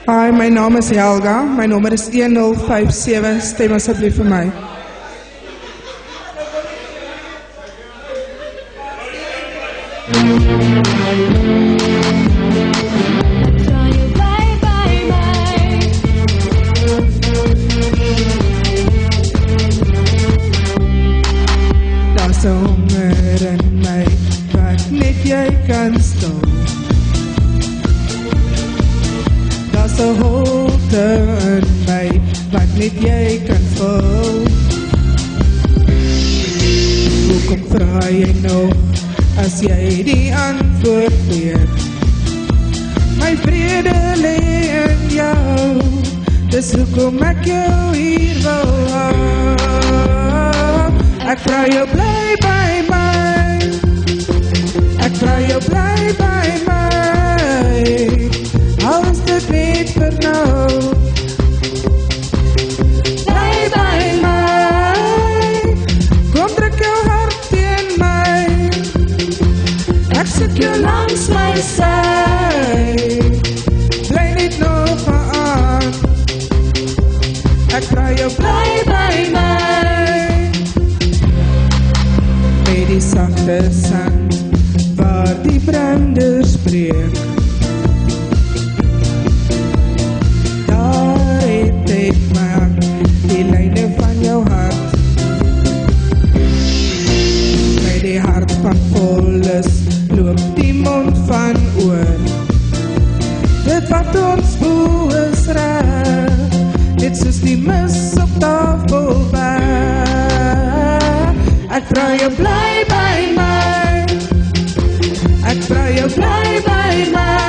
Hi, my naam is Helga. My nommer is 1057. Stem asseblief vir my. Daar's 'n honger in my wat net jy kan stil. Daar's 'n holte in my wat net jy kan vul. Hoekom vra jy nog as jy die antwoord weet? My vrede lê in jou, dis hoekom ek jou hier wil hou. Ek vra jou bly by my, ek vra jou bly by my, al is dit net vir nou. Bly by my, kom druk jou hart teen my, ek sit jou langs my sy, bly net nog aan, ek vra jou bly by my. Met die sagte sand waar die branders breek, daar het ek my hand, die lyne van jou hart. By die hart van volles loop die mond van oor. Dit wat ons boe is reg, net soos die mis op Tafelberg. Ek vra jou bly by my, ek vra jou bly by my.